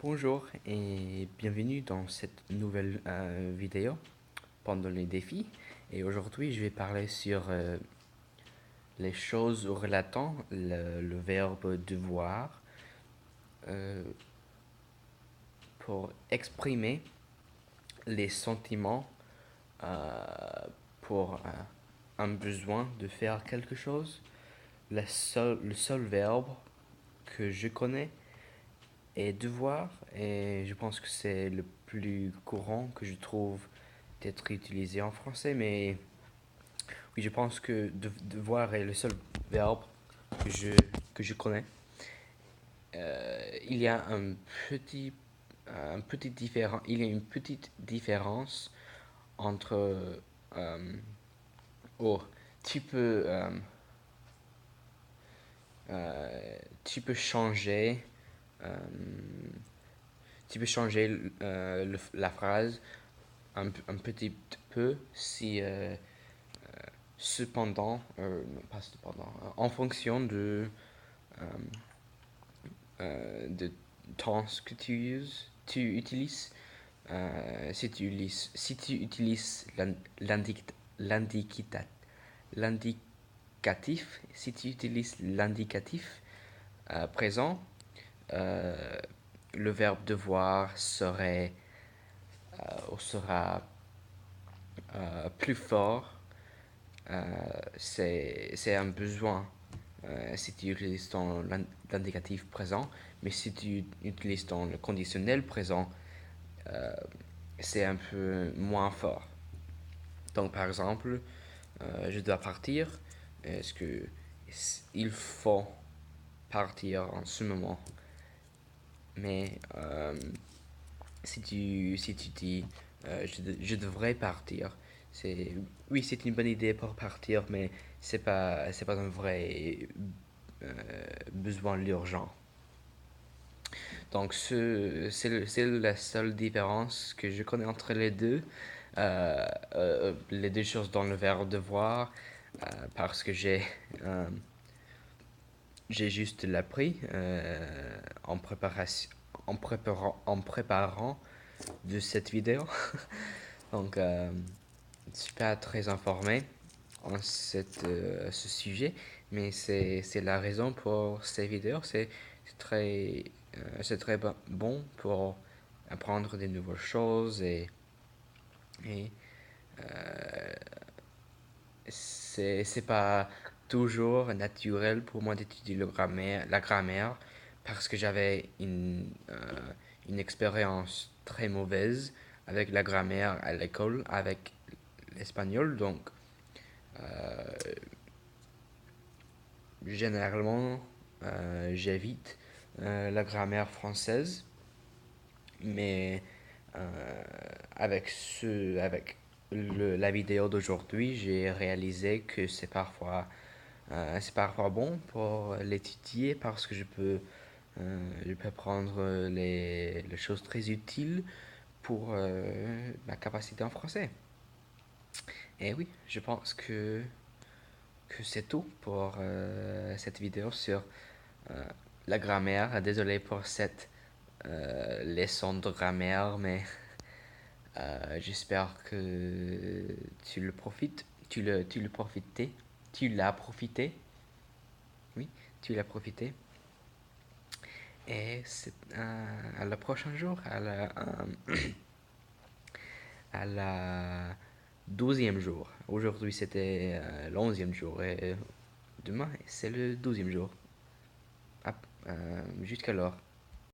Bonjour et bienvenue dans cette nouvelle vidéo pendant les défis. Et aujourd'hui, je vais parler sur les choses relatant le verbe devoir euh, pour exprimer les sentiments euh, pour un besoin de faire quelque chose. Le seul verbe que je connais est devoir et je pense que c'est le plus courant que je trouve d'être utilisé en français, mais oui, je pense que devoir est le seul verbe que je, que je connais. Il y a il y a une petite différence entre euh, oh, tu peux euh, tu peux changer euh, la phrase un petit peu si cependant, non, pas cependant, en fonction euh, de temps que tu utilises. Si tu utilises l'indicatif, si tu utilises l'indicatif présent, euh, le verbe devoir sera plus fort. C'est un besoin si tu utilises ton l'indicatif présent, mais si tu utilises ton conditionnel présent, euh, c'est un peu moins fort. Donc, par exemple, je dois partir. Est-ce que il faut partir en ce moment? Mais si tu dis je devrais partir, c'est oui, c'est une bonne idée pour partir, mais c'est pas un vrai euh, besoin urgent. Donc c'est la seule différence que je connais entre les deux choses dans le verbe devoir, parce que euh, j'ai juste l'appris en préparant de cette vidéo. Donc, je suis pas très informé en ce sujet, mais c'est la raison pour ces vidéos. C'est très bon pour apprendre des nouvelles choses et c'est pas toujours naturel pour moi d'étudier la grammaire parce que j'avais une expérience très mauvaise avec la grammaire à l'école, avec l'espagnol. Donc, euh, généralement, j'évite la grammaire française, mais avec la vidéo d'aujourd'hui, j'ai réalisé que c'est parfois bon pour l'étudier parce que je peux prendre les choses très utiles pour ma capacité en français. Et oui, je pense que c'est tout pour cette vidéo sur euh, la grammaire. Désolé pour cette leçon de grammaire, mais j'espère que tu le profites. Tu le profitais. Tu l'as profité. Oui, tu l'as profité. Et c'est à la prochaine jour, à la 12e jour. Aujourd'hui c'était l'11e jour et demain c'est le 12e jour. Ah, jusqu'alors.